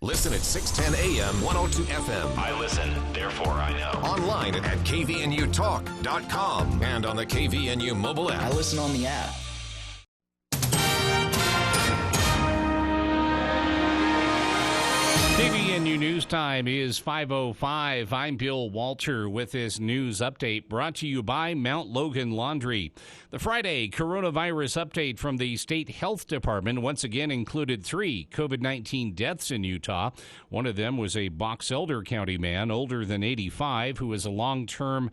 Listen at 610 AM, 102 FM. I listen, therefore I know. Online at kvnutalk.com and on the KVNU mobile app. I listen on the app. KVNU News Time is 5:05. I'm Bill Walter with this news update brought to you by Mount Logan Laundry. The Friday coronavirus update from the State Health Department once again included 3 COVID-19 deaths in Utah. One of them was a Box Elder County man older than 85 who is a long-term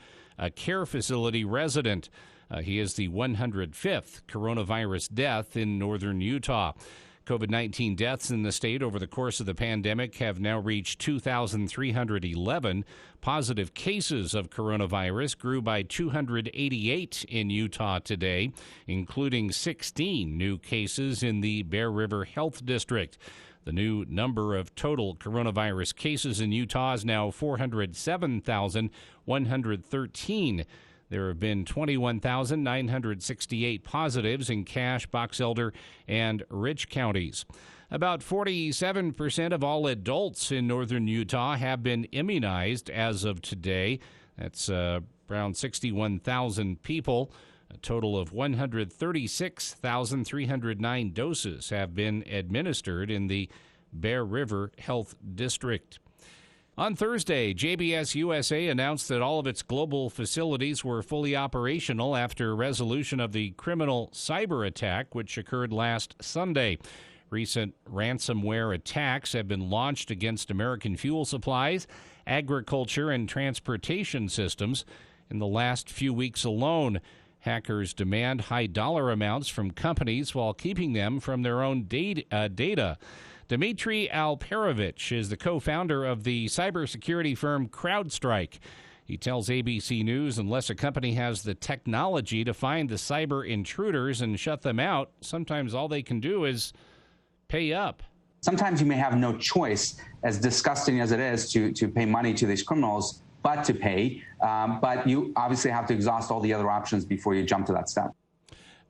care facility resident. He is the 105th coronavirus death in northern Utah. COVID-19 deaths in the state over the course of the pandemic have now reached 2,311. Positive cases of coronavirus grew by 288 in Utah today, including 16 new cases in the Bear River Health District. The new number of total coronavirus cases in Utah is now 407,113. There have been 21,968 positives in Cache, Box Elder, and Rich counties. About 47% of all adults in northern Utah have been immunized as of today. That's around 61,000 people. A total of 136,309 doses have been administered in the Bear River Health District. On Thursday, JBS USA announced that all of its global facilities were fully operational after resolution of the criminal cyber attack, which occurred last Sunday. Recent ransomware attacks have been launched against American fuel supplies, agriculture, and transportation systems in the last few weeks alone. Hackers demand high dollar amounts from companies while keeping them from their own data. Dmitry Alperovich is the co-founder of the cybersecurity firm CrowdStrike. He tells ABC News unless a company has the technology to find the cyber intruders and shut them out, sometimes all they can do is pay up. Sometimes you may have no choice, as disgusting as it is, to pay money to these criminals, but to pay. But you obviously have to exhaust all the other options before you jump to that step.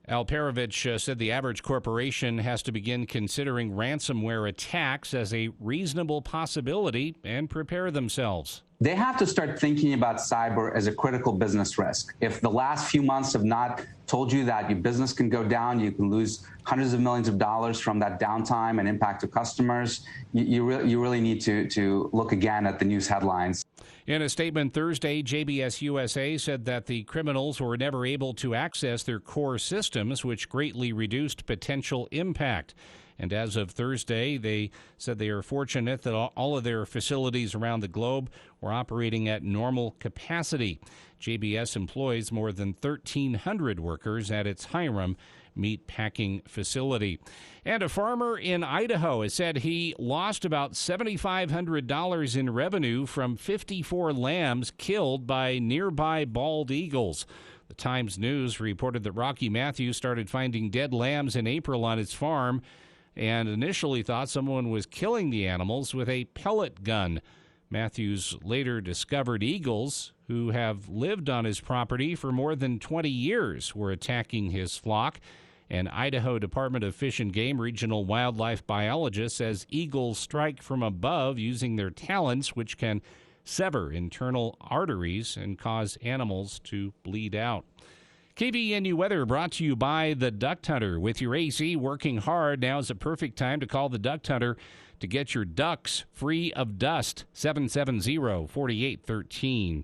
Alperovich said the average corporation has to begin considering ransomware attacks as a reasonable possibility and prepare themselves. They have to start thinking about cyber as a critical business risk. If the last few months have not told you that your business can go down, you can lose hundreds of millions of dollars from that downtime and impact to customers, you really need to look again at the news headlines. In a statement Thursday, JBS USA said that the criminals were never able to access their core systems, which greatly reduced potential impact. And as of Thursday, they said they are fortunate that all of their facilities around the globe were operating at normal capacity. JBS employs more than 1,300 workers at its Hiram meat packing facility. And a farmer in Idaho has said he lost about $7,500 in revenue from 54 lambs killed by nearby bald eagles. The Times News reported that Rocky Matthews started finding dead lambs in April on his farm and initially thought someone was killing the animals with a pellet gun. Matthews later discovered eagles who have lived on his property for more than 20 years were attacking his flock. An Idaho Department of Fish and Game regional wildlife biologist says eagles strike from above using their talons, which can sever internal arteries and cause animals to bleed out. KVNU weather brought to you by the Duct Hunter. With your AC working hard, now is the perfect time to call the Duct Hunter to get your ducks free of dust. 770-4813.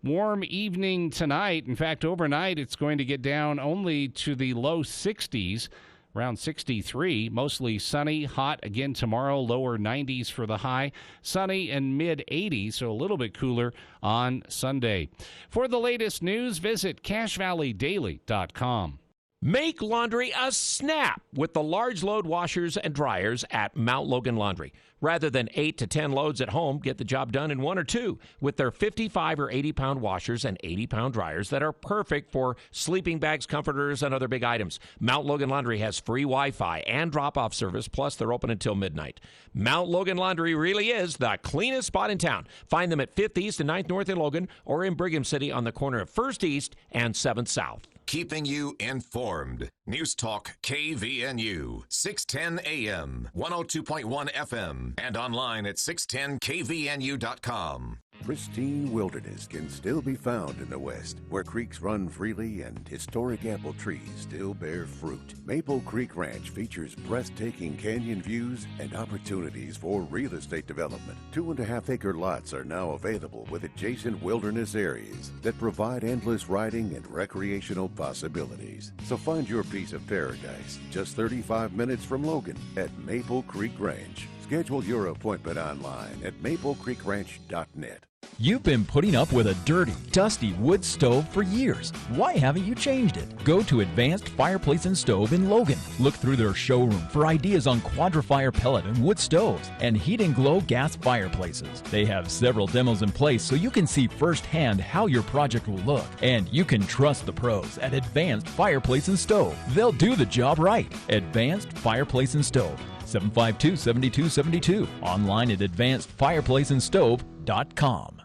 Warm evening tonight. In fact, overnight it's going to get down only to the low 60s, around 63. Mostly sunny, hot again tomorrow, lower 90s for the high. Sunny and mid-80s, so a little bit cooler on Sunday. For the latest news, visit CacheValleyDaily.com. Make laundry a snap with the large load washers and dryers at Mount Logan Laundry. Rather than 8 to 10 loads at home, get the job done in 1 or 2 with their 55 or 80-pound washers and 80-pound dryers that are perfect for sleeping bags, comforters, and other big items. Mount Logan Laundry has free Wi-Fi and drop-off service, plus they're open until midnight. Mount Logan Laundry really is the cleanest spot in town. Find them at 5th East and 9th North in Logan or in Brigham City on the corner of 1st East and 7th South. keeping you informed. News Talk KVNU, 610 AM, 102.1 FM, and online at 610kvnu.com. Pristine wilderness can still be found in the West, where creeks run freely and historic apple trees still bear fruit. Maple Creek Ranch features breathtaking canyon views and opportunities for real estate development. 2.5-acre lots are now available with adjacent wilderness areas that provide endless riding and recreational possibilities. So find your piece of paradise just 35 minutes from Logan at Maple Creek Ranch. Schedule your appointment online at maplecreekranch.net. You've been putting up with a dirty, dusty wood stove for years. Why haven't you changed it? Go to Advanced Fireplace and Stove in Logan. Look through their showroom for ideas on Quadra-Fire pellet and wood stoves and Heat and Glow gas fireplaces. They have several demos in place so you can see firsthand how your project will look. And you can trust the pros at Advanced Fireplace and Stove. They'll do the job right. Advanced Fireplace and Stove. 752-7272. Online at advancedfireplaceandstove.com.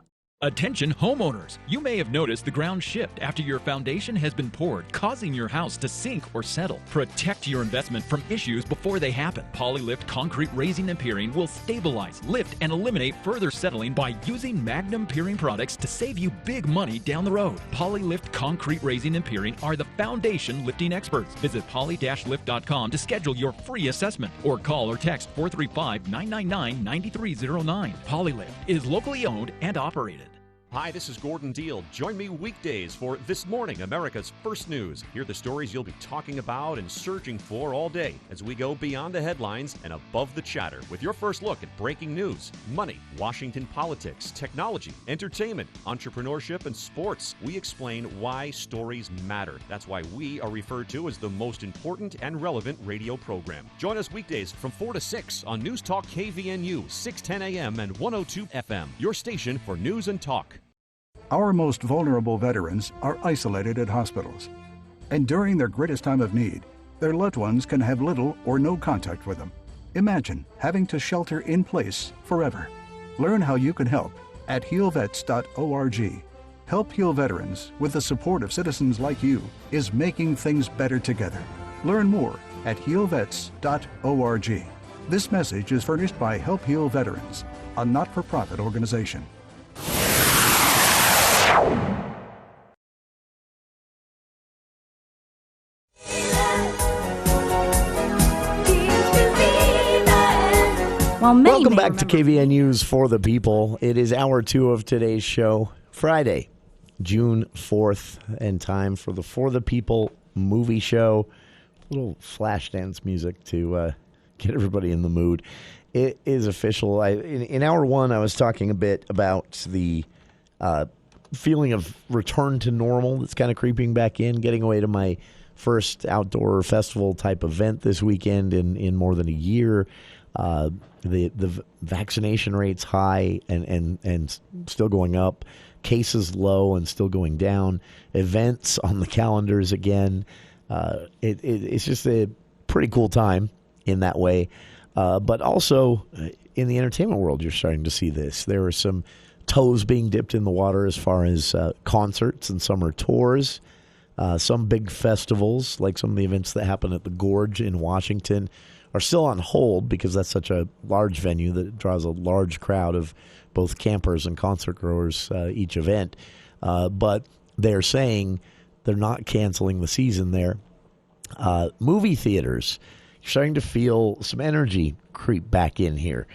Attention homeowners! You may have noticed the ground shift after your foundation has been poured, causing your house to sink or settle. Protect your investment from issues before they happen. Polylift Concrete Raising and Piering will stabilize, lift, and eliminate further settling by using Magnum Piering products to save you big money down the road. Polylift Concrete Raising and Piering are the foundation lifting experts. Visit poly-lift.com to schedule your free assessment or call or text 435-999-9309. Polylift is locally owned and operated. Hi, this is Gordon Deal. Join me weekdays for This Morning, America's First News. Hear the stories you'll be talking about and searching for all day as we go beyond the headlines and above the chatter with your first look at breaking news, money, Washington politics, technology, entertainment, entrepreneurship, and sports. We explain why stories matter. That's why we are referred to as the most important and relevant radio program. Join us weekdays from 4 to 6 on News Talk KVNU, 610 AM and 102 FM, your station for news and talk. Our most vulnerable veterans are isolated at hospitals, and during their greatest time of need, their loved ones can have little or no contact with them. Imagine having to shelter in place forever. Learn how you can help at healvets.org. Help Heal Veterans, with the support of citizens like you, is making things better together. Learn more at healvets.org. This message is furnished by Help Heal Veterans, a not-for-profit organization. Welcome back to KVNU's For the People. It is hour 2 of today's show, Friday, June 4th, and time for the For the People movie show. A little flash dance music to get everybody in the mood. It is official. In hour 1, I was talking a bit about the feeling of return to normal that's kind of creeping back in, getting away to my first outdoor festival type event this weekend in more than a year. The vaccination rate's high and still going up. Cases low and still going down. Events on the calendars again. It's just a pretty cool time in that way. But also in the entertainment world, you're starting to see this. There are some toes being dipped in the water as far as concerts and summer tours. Some big festivals, like some of the events that happen at the Gorge in Washington, are still on hold because that's such a large venue that draws a large crowd of both campers and concert goers each event. But they're saying they're not canceling the season there. Movie theaters, you're starting to feel some energy creep back in here.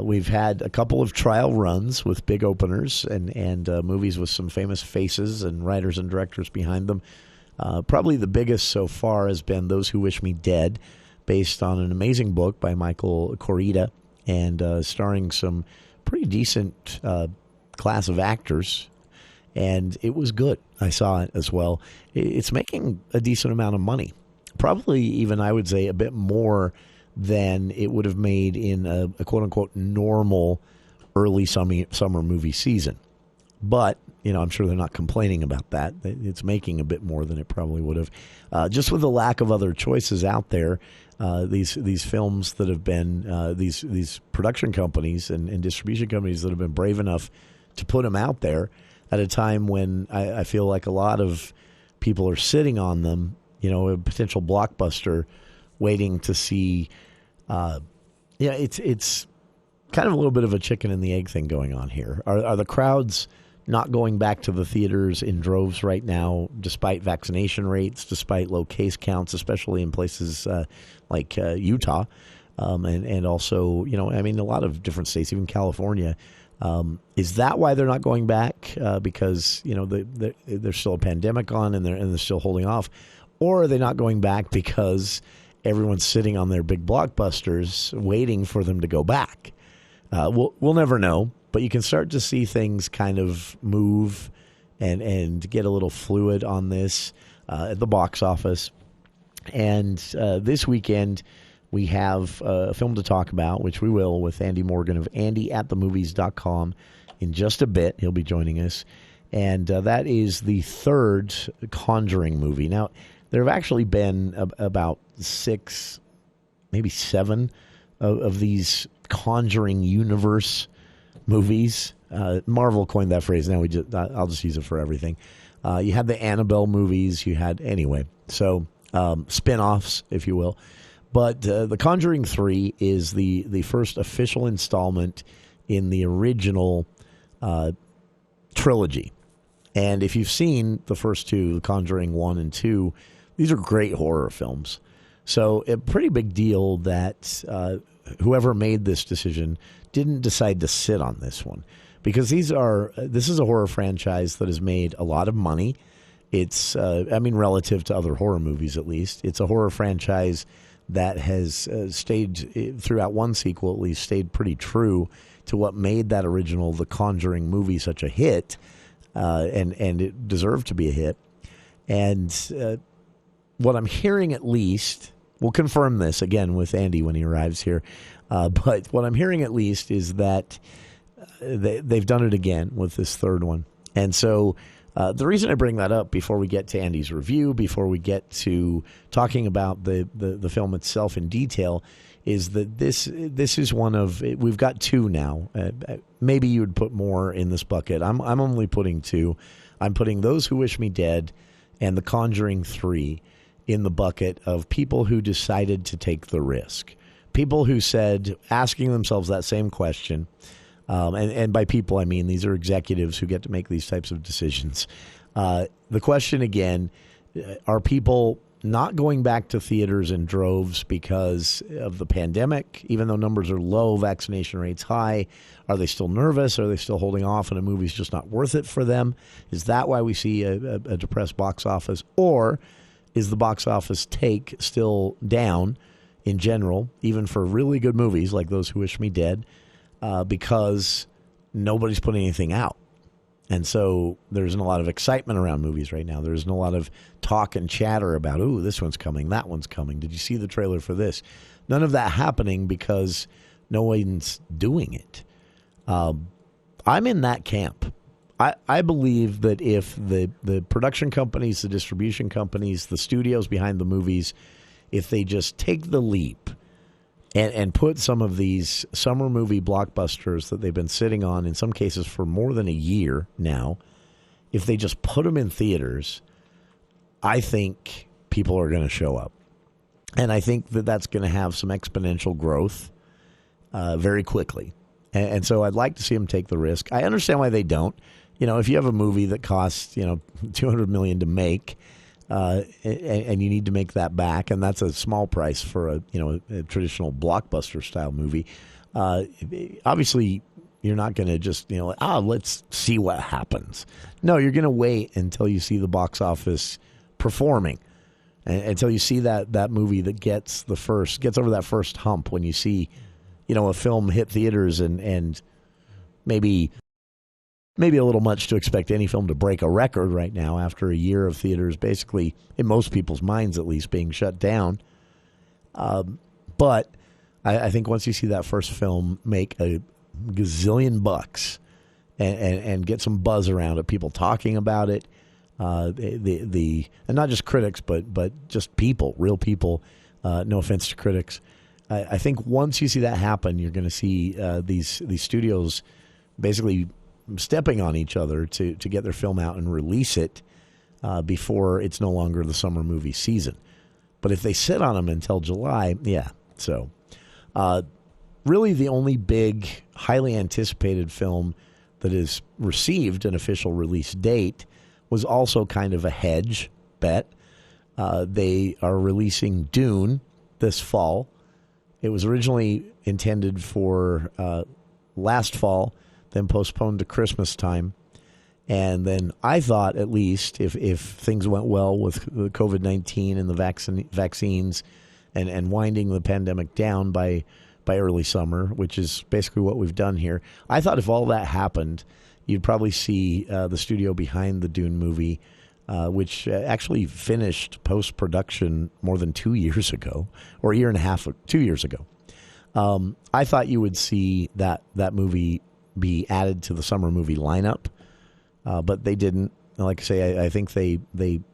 We've had a couple of trial runs with big openers and movies with some famous faces and writers and directors behind them. Probably the biggest so far has been Those Who Wish Me Dead, based on an amazing book by Michael Corita and starring some pretty decent class of actors. And it was good. I saw it as well. It's making a decent amount of money. Probably even, I would say, a bit more than it would have made in a quote-unquote normal early summer movie season. But, I'm sure they're not complaining about that. It's making a bit more than it probably would have. Just with the lack of other choices out there, these films that have been, these production companies and distribution companies that have been brave enough to put them out there at a time when I feel like a lot of people are sitting on them, a potential blockbuster waiting to see. It's kind of a little bit of a chicken and the egg thing going on here. Are the crowds not going back to the theaters in droves right now, despite vaccination rates, despite low case counts, especially in places like Utah, and also, a lot of different states, even California. Is that why they're not going back? Because there's still a pandemic on and they're still holding off, or are they not going back because everyone's sitting on their big blockbusters waiting for them to go back? We'll never know, but you can start to see things kind of move and get a little fluid on this at the box office. And this weekend, we have a film to talk about, which we will, with Andy Morgan of andyattthemovies.com in just a bit. He'll be joining us. And that is the third Conjuring movie. Now, there have actually been about 6, maybe 7 of these Conjuring universe movies. Marvel coined that phrase. Now I'll just use it for everything. You had the Annabelle movies. You had, so spin-offs, if you will. But The Conjuring 3 is the first official installment in the original trilogy. And if you've seen the first two, The Conjuring 1 and 2, these are great horror films. So a pretty big deal that whoever made this decision didn't decide to sit on this one. Because this is a horror franchise that has made a lot of money. It's, relative to other horror movies at least, it's a horror franchise that has stayed, throughout one sequel at least, stayed pretty true to what made that original The Conjuring movie such a hit, and it deserved to be a hit. And what I'm hearing, at least, we'll confirm this again with Andy when he arrives here, but what I'm hearing at least is that they've done it again with this third one. And so the reason I bring that up before we get to Andy's review, before we get to talking about the film itself in detail, is that this is one of, we've got 2 now. Maybe you would put more in this bucket. I'm only putting 2. I'm putting Those Who Wish Me Dead and The Conjuring 3 in the bucket of people who decided to take the risk. People who said, asking themselves that same question, and by people, I mean these are executives who get to make these types of decisions. The question again, are people not going back to theaters in droves because of the pandemic? Even though numbers are low, vaccination rates high, are they still nervous? Are they still holding off and a movie's just not worth it for them? Is that why we see a depressed box office? Or is the box office take still down in general, even for really good movies like Those Who Wish Me Dead, because nobody's putting anything out? And so there isn't a lot of excitement around movies right now. There isn't a lot of talk and chatter about, ooh, this one's coming, that one's coming. Did you see the trailer for this? None of that happening because no one's doing it. I'm in that camp. I believe that if the production companies, the distribution companies, the studios behind the movies, if they just take the leap and put some of these summer movie blockbusters that they've been sitting on, in some cases for more than a year now, if they just put them in theaters, I think people are going to show up. And I think that that's going to have some exponential growth very quickly. And so I'd like to see them take the risk. I understand why they don't. If you have a movie that costs, $200 million to make, and you need to make that back, and that's a small price for a traditional blockbuster style movie. Obviously, you're not going to just let's see what happens. No, you're going to wait until you see the box office performing, until you see that movie that gets over that first hump. When you see, a film hit theaters and maybe a little much to expect any film to break a record right now after a year of theaters, basically, in most people's minds at least, being shut down. But I think once you see that first film make a gazillion bucks and get some buzz around it, people talking about it, and not just critics, but just people, real people, no offense to critics. I think once you see that happen, you're going to see these studios basically stepping on each other to get their film out and release it before it's no longer the summer movie season. But if they sit on them until July, yeah. So really the only big, highly anticipated film that has received an official release date was also kind of a hedge bet. They are releasing Dune this fall. It was originally intended for last fall, then postponed to Christmas time. And then I thought, at least, if things went well with the COVID-19 and the vaccines and winding the pandemic down by early summer, which is basically what we've done here, I thought if all that happened, you'd probably see the studio behind the Dune movie, which actually finished post-production more than 2 years ago, or a year and a half, 2 years ago. I thought you would see that movie be added to the summer movie lineup. But they didn't. Like I say, I think they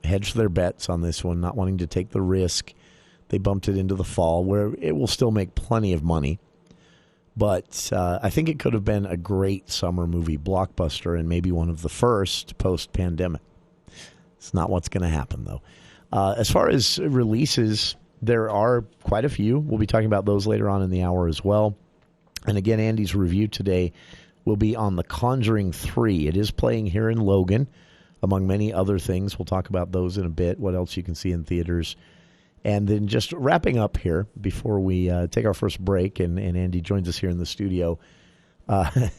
hedged their bets on this one, not wanting to take the risk. They bumped it into the fall, where it will still make plenty of money. But I think it could have been a great summer movie blockbuster and maybe one of the first post-pandemic. It's not what's going to happen, though. As far as releases, there are quite a few. We'll be talking about those later on in the hour as well. And again, Andy's review today will be on The Conjuring 3. It is playing here in Logan, among many other things. We'll talk about those in a bit, what else you can see in theaters. And then just wrapping up here before we take our first break, and Andy joins us here in the studio, a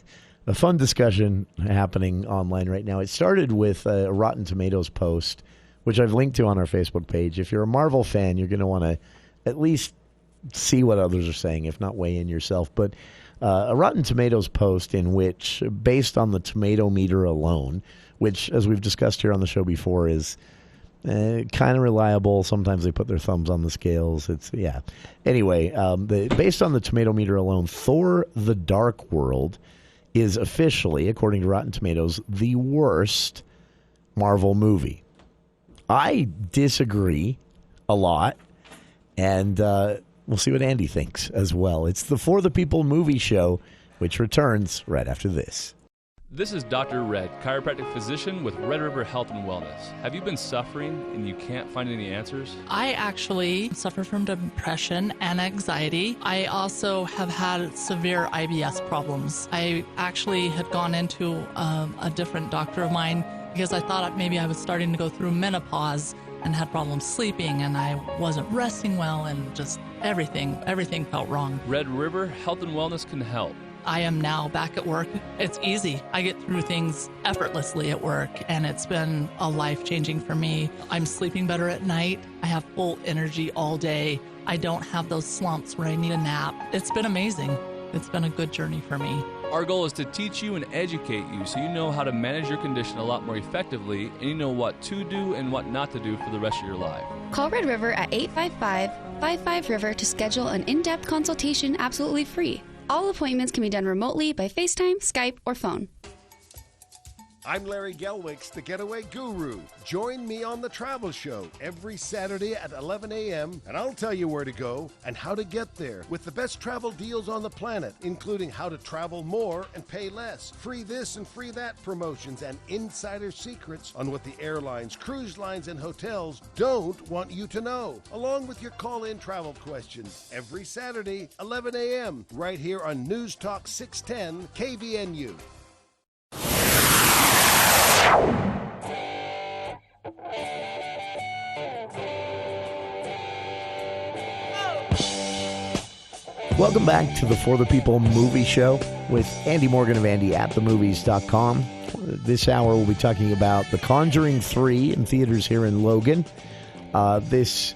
fun discussion happening online right now. It started with a Rotten Tomatoes post, which I've linked to on our Facebook page. If you're a Marvel fan, you're going to want to at least see what others are saying, if not weigh in yourself. But a Rotten Tomatoes post in which, based on the tomato meter alone, which, as we've discussed here on the show before, is kind of reliable. Sometimes they put their thumbs on the scales. Anyway, based on the tomato meter alone, Thor: The Dark World is officially, according to Rotten Tomatoes, the worst Marvel movie. I disagree a lot, and we'll see what Andy thinks as well. It's the For the People Movie Show, which returns right after this. This is Dr. Red, chiropractic physician with Red River Health and Wellness. Have you been suffering and you can't find any answers? I actually suffer from depression and anxiety. I also have had severe IBS problems. I actually had gone into a different doctor of mine because I thought maybe I was starting to go through menopause and had problems sleeping, and I wasn't resting well, and just everything felt wrong. Red River Health and Wellness can help. I am now back at work. It's easy. I get through things effortlessly at work, and it's been a life-changing for me. I'm sleeping better at night. I have full energy all day. I don't have those slumps where I need a nap. It's been amazing. It's been a good journey for me. Our goal is to teach you and educate you so you know how to manage your condition a lot more effectively, and you know what to do and what not to do for the rest of your life. Call Red River at 855-55-RIVER to schedule an in-depth consultation absolutely free. All appointments can be done remotely by FaceTime, Skype, or phone. I'm Larry Gelwicks, the Getaway Guru. Join me on The Travel Show every Saturday at 11 a.m., and I'll tell you where to go and how to get there with the best travel deals on the planet, including how to travel more and pay less, free this and free that promotions, and insider secrets on what the airlines, cruise lines, and hotels don't want you to know, along with your call-in travel questions. Every Saturday, 11 a.m., right here on News Talk 610 KVNU. Welcome back to the For the People Movie Show with Andy Morgan of AndyAtTheMovies.com. This hour we'll be talking about The Conjuring 3 in theaters here in Logan. This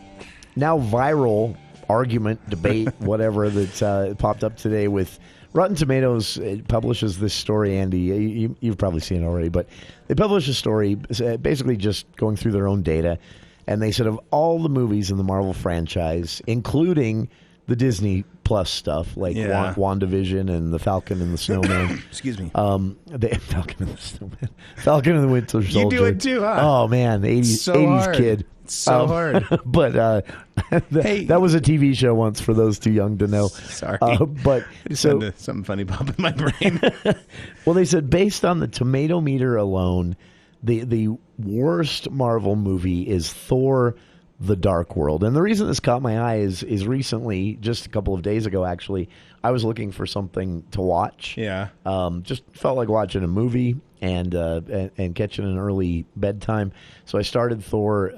now viral argument, debate, whatever, that popped up today with Rotten Tomatoes. It publishes this story, Andy. You've probably seen it already, but they published a story basically just going through their own data, and they said of all the movies in the Marvel franchise, including the Disney Plus stuff like WandaVision and the Falcon and the Snowman. Excuse me. The Falcon and the Snowman. Falcon and the Winter Soldier. You do it too, huh? Oh man, 80s kid. So hard. But that was a TV show once for those too young to know. Sorry. But so something funny pop in my brain. Well, they said based on the tomato meter alone, The worst Marvel movie is Thor: The Dark World. And the reason this caught my eye is recently, just a couple of days ago, actually, I was looking for something to watch. Yeah. Just felt like watching a movie and catching an early bedtime. So I started Thor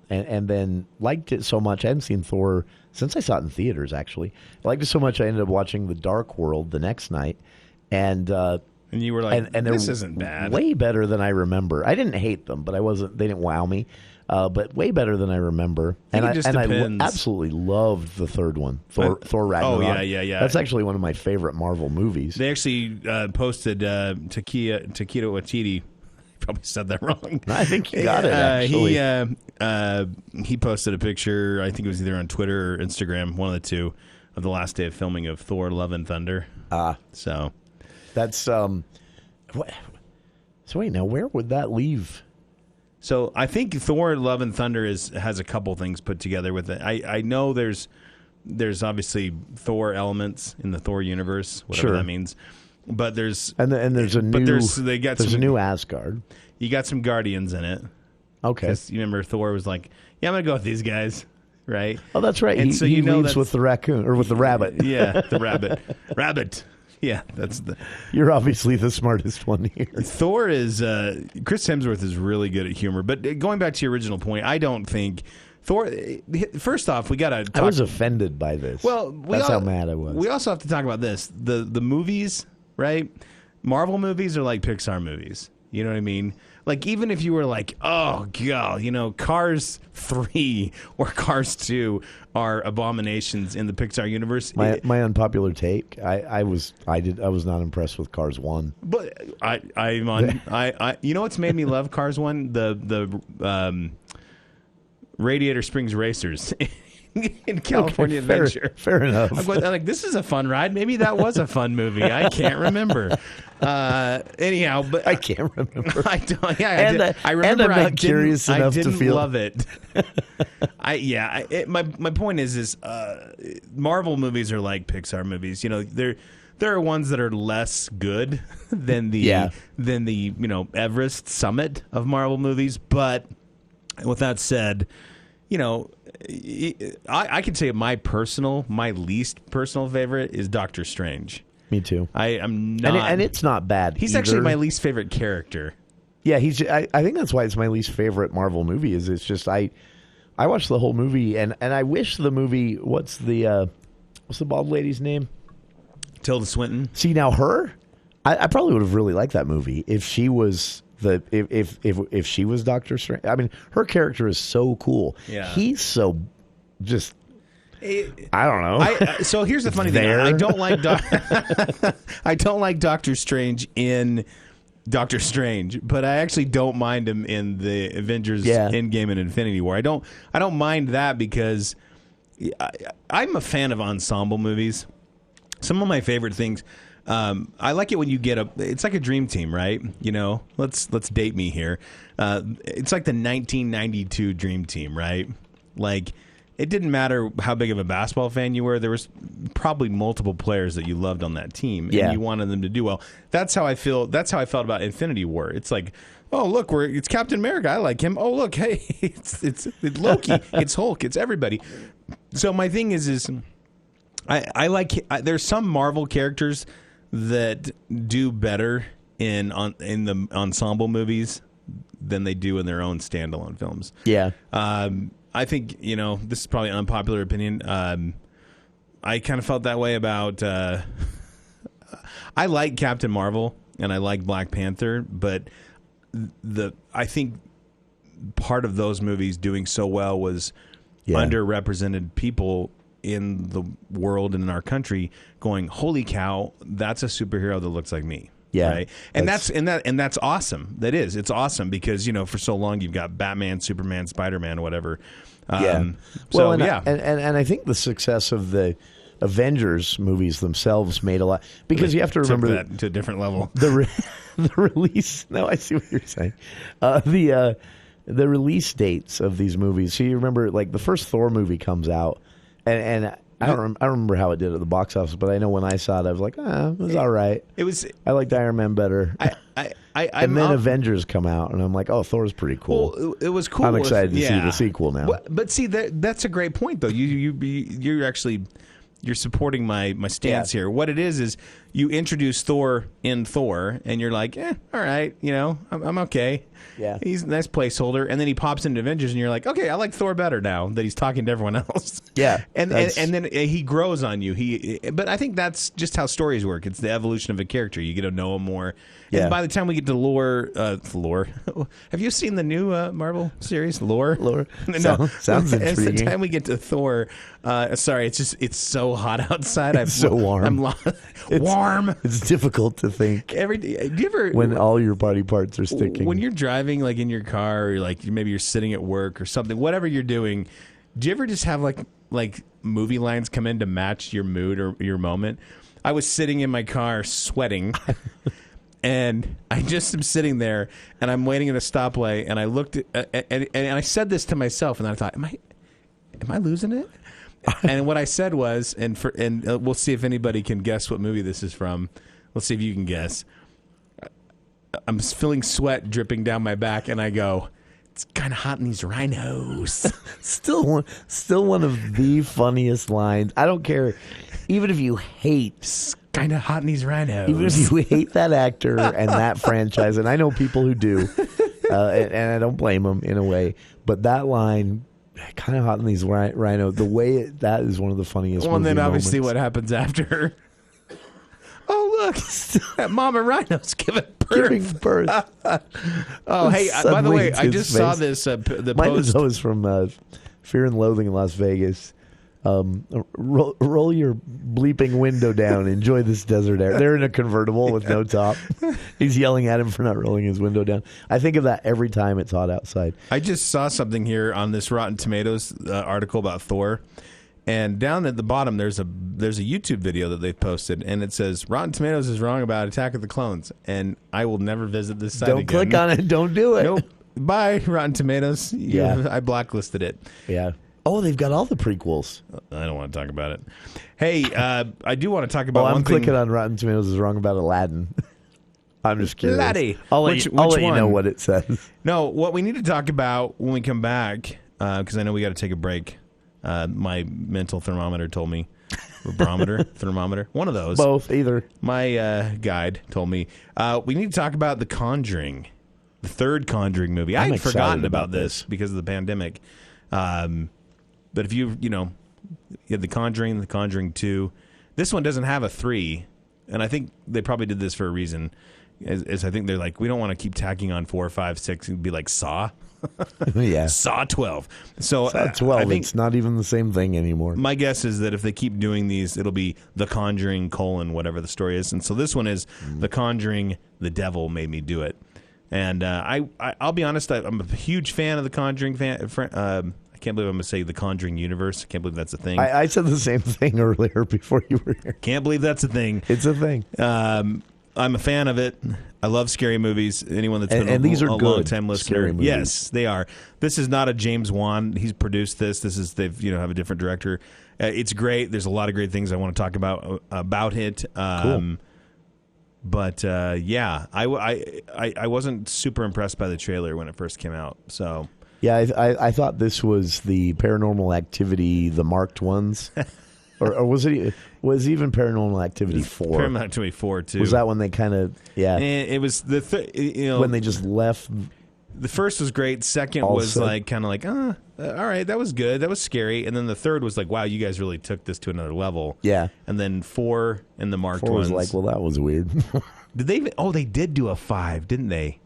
and then liked it so much. I hadn't seen Thor since I saw it in theaters, actually. I liked it so much I ended up watching The Dark World the next night. And you were like, and this isn't bad. Way better than I remember. I didn't hate them, but they didn't wow me. But way better than I remember. I I absolutely loved the third one, Thor Ragnarok. Oh, yeah. That's actually one of my favorite Marvel movies. They actually posted Taika Waititi. Probably said that wrong. I think you got it, actually. He posted a picture, I think it was either on Twitter or Instagram, one of the two, of the last day of filming of Thor: Love and Thunder. So that's so wait, now where would that leave? So I think Thor: Love and Thunder has a couple things put together with it. I know there's obviously Thor elements in the Thor universe, whatever that means. But there's a new Asgard. You got some Guardians in it. Okay. 'Cause you remember Thor was like, yeah, I'm gonna go with these guys, right? Oh, that's right. And he leaves with the raccoon or with the rabbit. Yeah, the rabbit. Yeah, that's the. You're obviously the smartest one here. Thor is Chris Hemsworth is really good at humor. But going back to your original point, I don't think Thor. First off, we gotta. I was offended by this. Well, that's how mad I was. We also have to talk about this. The movies, right? Marvel movies are like Pixar movies. You know what I mean? Like, even if you were like, oh, God, Cars 3 or Cars 2 are abominations in the Pixar universe. My unpopular take, I was not impressed with Cars 1. But you know what's made me love Cars 1? The Radiator Springs Racers. In California Adventure. Fair enough. I'm like, this is a fun ride. Maybe that was a fun movie. I can't remember. Anyhow, but I can't remember. I don't. Yeah, I remember. And I'm not curious enough to feel. Love it. My point is Marvel movies are like Pixar movies. There are ones that are less good than the Everest summit of Marvel movies. But with that said, I can say my least personal favorite is Doctor Strange. Me too. I'm not, and it's not bad. He's either. Actually my least favorite character. Yeah, I think that's why it's my least favorite Marvel movie. It's just I watched the whole movie and I wish the movie. What's the bald lady's name? Tilda Swinton. See, now her, I probably would have really liked that movie if she was. If she was Doctor Strange, I mean, her character is so cool. Yeah, he's so just. I don't know. So here's the funny thing: I don't like I don't like Doctor Strange in Doctor Strange, but I actually don't mind him in the Avengers Endgame and Infinity War. I don't mind that because I'm a fan of ensemble movies. Some of my favorite things. I like it when you get it's like a dream team, right? Let's date me here. It's like the 1992 dream team, right? Like, it didn't matter how big of a basketball fan you were. There was probably multiple players that you loved on that team, and you wanted them to do well. That's how I feel. That's how I felt about Infinity War. It's like, oh, look, it's Captain America. I like him. Oh, look, hey, it's Loki. It's Hulk. It's everybody. So my thing is I like. There's some Marvel characters that do better in the ensemble movies than they do in their own standalone films. Yeah. I think, this is probably an unpopular opinion. I kind of felt that way about I like Captain Marvel and I like Black Panther, but I think part of those movies doing so well was underrepresented people in the world and in our country going, holy cow, that's a superhero that looks like me. Yeah. Right? And that's awesome. It's awesome because, for so long you've got Batman, Superman, Spider-Man, whatever. And I think the success of the Avengers movies themselves made a lot, because you have to remember that to a different level. The release. No, I see what you're saying. The release dates of these movies. So you remember, like, the first Thor movie comes out, and I remember how it did at the box office, but I know when I saw it, I was like, it was all right. I liked Iron Man better. And then Avengers come out, and I'm like, oh, Thor's pretty cool. Well, it was cool. I'm excited to see the sequel now. But see, that's a great point, though. You're actually supporting my stance here. What it is you introduce Thor in Thor, and you're like, all right, I'm okay. Yeah, he's a nice placeholder, and then he pops into Avengers, and you're like, okay, I like Thor better now that he's talking to everyone else. Yeah, and then he grows on you. But I think that's just how stories work. It's the evolution of a character. You get to know him more. Yeah. And by the time we get to lore, have you seen the new Marvel series, Lore? No, sounds intriguing. By the time we get to Thor, sorry, it's so hot outside. It's so warm. I'm warm. It's difficult to think. Do you ever when all your body parts are sticking? When you're driving, like in your car, or like maybe you're sitting at work or something, whatever you're doing, do you ever just have like movie lines come in to match your mood or your moment? I was sitting in my car sweating. And I just am sitting there, and I'm waiting at a stoplight, and I looked at, and I said this to myself, and I thought, am I losing it? And what I said was, and we'll see if anybody can guess what movie this is from. Let's see if you can guess. I'm feeling sweat dripping down my back, and I go, it's kind of hot in these rhinos. Still one of the funniest lines. I don't care, even if you hate. Kind of hot in these rhinos. Even if you hate that actor and that franchise, and I know people who do, and I don't blame them in a way, but that line, kind of hot in these rhinos, the way that is one of the funniest. Well, and then obviously moments. What happens after? Oh, look, that mama rhino's giving birth. Oh, hey, by the way, I just saw this. The Mine post. is always from Fear and Loathing in Las Vegas. Roll your bleeping window down. Enjoy this desert air. They're in a convertible with no top. He's yelling at him for not rolling his window down. I think of that every time it's hot outside. I just saw something here on this Rotten Tomatoes article about Thor, and down at the bottom there's a YouTube video that they've posted, and it says Rotten Tomatoes is wrong about Attack of the Clones, and I will never visit this site Don't again. click on it. Don't do it. Nope. Bye, Rotten Tomatoes. Yeah. I blacklisted it. Yeah. Oh, they've got all the prequels. I don't want to talk about it. Hey, I do want to talk about I'm clicking on Rotten Tomatoes is wrong about Aladdin. I'm just curious. Laddie. I'll let you know what it says. No, what we need to talk about when we come back, because I know we got to take a break. My mental thermometer told me. Barometer, thermometer, one of those. Both, either. My guide told me. We need to talk about The Conjuring, the third Conjuring movie. I had forgotten about this because of the pandemic. But if you have The Conjuring, The Conjuring 2. This one doesn't have a 3, and I think they probably did this for a reason. As I think they're like, we don't want to keep tacking on 4, 5, 6 and be like Saw. Yeah. Saw 12. So Saw 12, I think it's not even the same thing anymore. My guess is that if they keep doing these, it'll be The Conjuring, whatever the story is. And so this one is The Conjuring, The Devil Made Me Do It. And I'll be honest, I'm a huge fan of The Conjuring I can't believe I'm going to say The Conjuring universe. I can't believe that's a thing. I said the same thing earlier before you were here. Can't believe that's a thing. It's a thing. I'm a fan of it. I love scary movies. Anyone that's been these are a good long-time listener, scary movies. Yes, they are. This is not a James Wan. He's produced this. They've have a different director. It's great. There's a lot of great things I want to talk about it. Cool. But yeah, I wasn't super impressed by the trailer when it first came out. So. Yeah, I thought this was the Paranormal Activity, the marked ones, or was it even Paranormal Activity 4? Paranormal Activity 4 too. Was that when they kind of It was when they just left. The first was great. Second was like kind of like all right, that was good, that was scary, and then the third was like, wow, you guys really took this to another level. Yeah, and then 4 and the marked 4 ones was like, well, that was weird. Did they? They did do a 5, didn't they?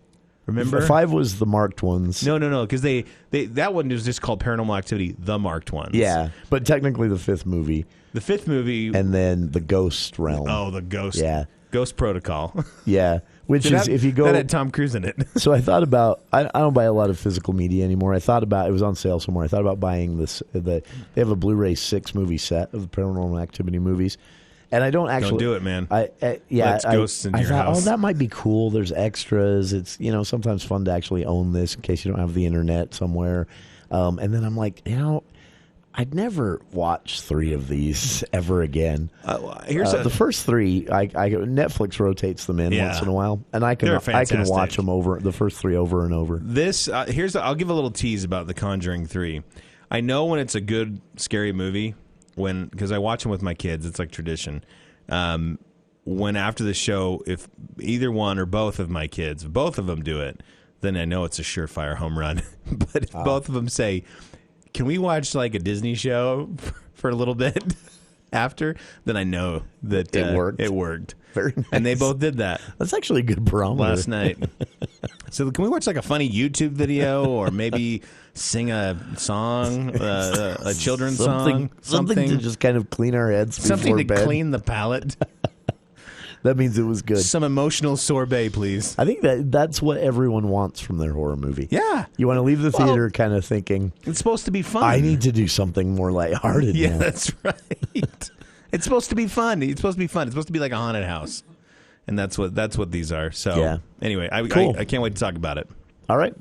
Remember? 5 was the marked ones. No, because they that one was just called Paranormal Activity, the marked ones. Yeah, but technically the 5th movie. The 5th movie, and then the Ghost Realm. Oh, the Ghost. Yeah, Ghost Protocol. Yeah, which is if you go. That had Tom Cruise in it. So I thought about. I don't buy a lot of physical media anymore. I thought about it was on sale somewhere. I thought about buying this. They have a Blu-ray 6 movie set of the Paranormal Activity movies. And I don't actually. Don't do it, man. Let's ghosts into your thought, house. that might be cool. There's extras. It's sometimes fun to actually own this in case you don't have the internet somewhere. And then I'm like, I'd never watch 3 of these ever again. Here's the first 3. Netflix rotates them in once in a while, and I can watch them over the first 3 over and over. This I'll give a little tease about The Conjuring 3. I know when it's a good scary movie because I watch them with my kids. It's like tradition. When after the show, if either one or both of my kids, if both of them do it, then I know it's a surefire home run. But if both of them say, "Can we watch like a Disney show for a little bit after?" Then I know that it worked. It worked. Very nice. And they both did that. That's actually a good barometer. Last night. So can we watch like a funny YouTube video or maybe sing a song, a children's song? Something to just kind of clean our heads before Something to bed. clean the palate. That means it was good. Some emotional sorbet, please. I think that's what everyone wants from their horror movie. Yeah. You want to leave the theater kind of thinking, it's supposed to be fun. I need to do something more lighthearted Yeah, now. that's right. It's supposed to be fun. It's supposed to be fun. It's supposed to be like a haunted house. And that's what these are. So anyway, Cool. I can't wait to talk about it. All right.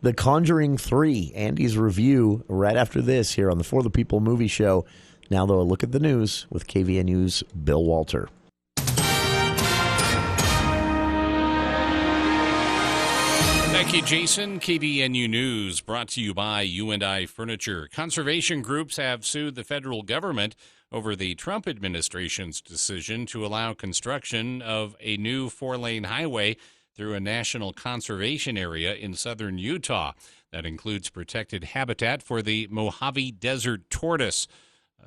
The Conjuring 3, Andy's review right after this here on the For the People Movie Show. Now, though, a look at the news with KVNU's Bill Walter. Thank you, Jason. KVNU News brought to you by U&I Furniture. Conservation groups have sued the federal government over the Trump administration's decision to allow construction of a new 4-lane highway through a national conservation area in southern Utah. That includes protected habitat for the Mojave Desert tortoise.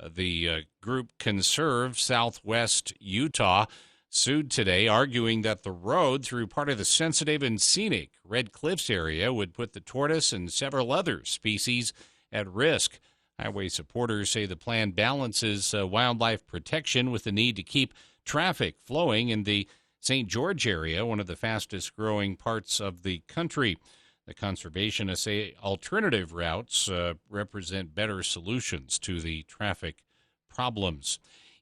The group Conserve Southwest Utah sued today, arguing that the road through part of the sensitive and scenic Red Cliffs area would put the tortoise and several other species at risk. Highway supporters say the plan balances wildlife protection with the need to keep traffic flowing in the St. George area, one of the fastest-growing parts of the country. The conservationists say alternative routes represent better solutions to the traffic problems.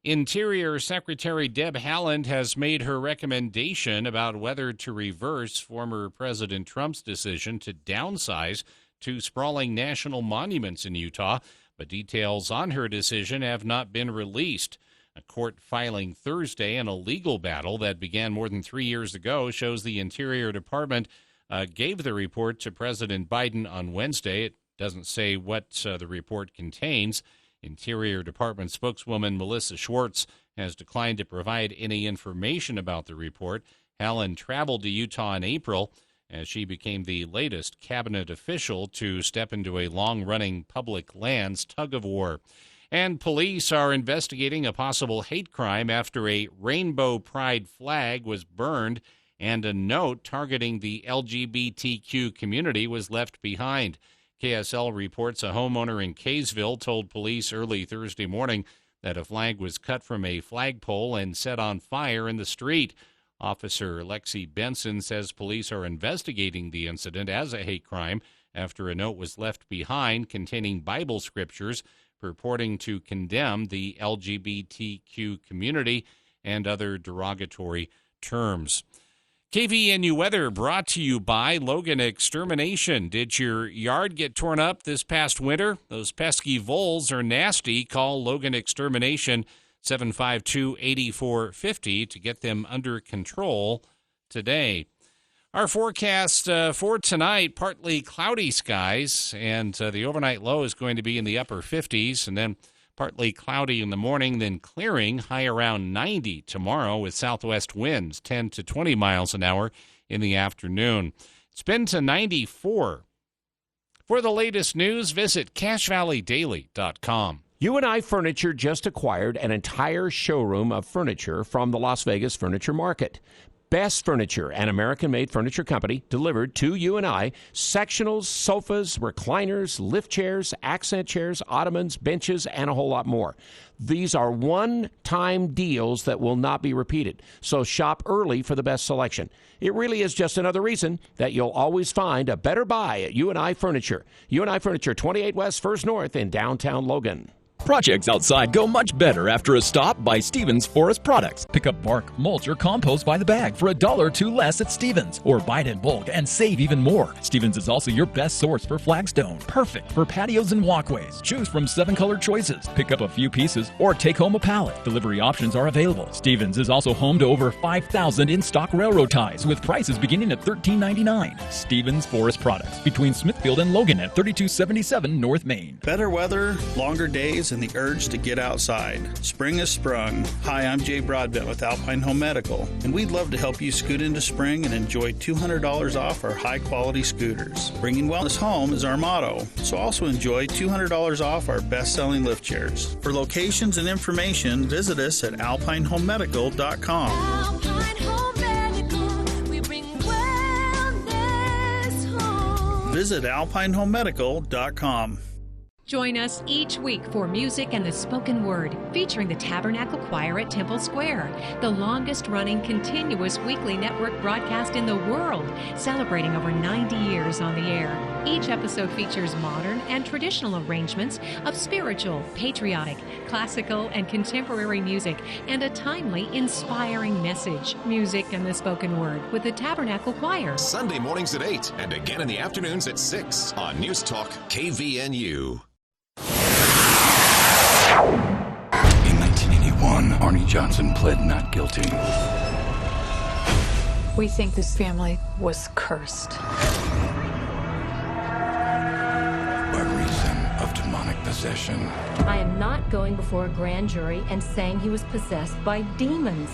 Interior Secretary Deb Haaland has made her recommendation about whether to reverse former President Trump's decision to downsize 2 sprawling national monuments in Utah, but details on her decision have not been released. A court filing Thursday in a legal battle that began more than 3 years ago shows the Interior Department gave the report to President Biden on Wednesday. It doesn't say what the report contains. Interior Department spokeswoman Melissa Schwartz has declined to provide any information about the report. Haaland traveled to Utah in April as she became the latest cabinet official to step into a long-running public lands tug-of-war. And police are investigating a possible hate crime after a rainbow pride flag was burned and a note targeting the LGBTQ community was left behind. KSL reports a homeowner in Kaysville told police early Thursday morning that a flag was cut from a flagpole and set on fire in the street. Officer Lexi Benson says police are investigating the incident as a hate crime after a note was left behind containing Bible scriptures purporting to condemn the LGBTQ community and other derogatory terms. KVNU weather brought to you by Logan Extermination. Did your yard get torn up this past winter? Those pesky voles are nasty. Call Logan Extermination 752-8450 to get them under control today. Our forecast for tonight, partly cloudy skies, and the overnight low is going to be in the upper 50s, and then partly cloudy in the morning, then clearing, high around 90 tomorrow with southwest winds 10 to 20 miles an hour in the afternoon. It's been to 94. For the latest news, visit CashValleyDaily.com. U&I Furniture just acquired an entire showroom of furniture from the Las Vegas Furniture Market. Best Furniture, an American-made furniture company, delivered to U&I sectionals, sofas, recliners, lift chairs, accent chairs, ottomans, benches, and a whole lot more. These are one-time deals that will not be repeated, so shop early for the best selection. It really is just another reason that you'll always find a better buy at U&I Furniture. U&I Furniture, 28 West 1st North in downtown Logan. Projects outside go much better after a stop by Stevens Forest Products. Pick up bark, mulch, or compost by the bag for $1 or $2 less at Stevens, or buy it in bulk and save even more. Stevens is also your best source for flagstone, perfect for patios and walkways. Choose from 7 color choices. Pick up a few pieces or take home a pallet. Delivery options are available. Stevens is also home to over 5,000 in-stock railroad ties with prices beginning at $13.99. Stevens Forest Products, between Smithfield and Logan at 3277 North Main. Better weather, longer days, and the urge to get outside. Spring has sprung. Hi, I'm Jay Broadbent with Alpine Home Medical, and we'd love to help you scoot into spring and enjoy $200 off our high-quality scooters. Bringing wellness home is our motto, so also enjoy $200 off our best-selling lift chairs. For locations and information, visit us at alpinehomemedical.com. Alpine Home Medical, we bring wellness home. Visit alpinehomemedical.com. Join us each week for Music and the Spoken Word, featuring the Tabernacle Choir at Temple Square, the longest-running continuous weekly network broadcast in the world, celebrating over 90 years on the air. Each episode features modern and traditional arrangements of spiritual, patriotic, classical, and contemporary music, and a timely, inspiring message. Music and the Spoken Word with the Tabernacle Choir. Sunday mornings at 8 and again in the afternoons at 6 on News Talk KVNU. In 1981, Arnie Johnson pled not guilty. We think this family was cursed. By reason of demonic possession. I am not going before a grand jury and saying he was possessed by demons.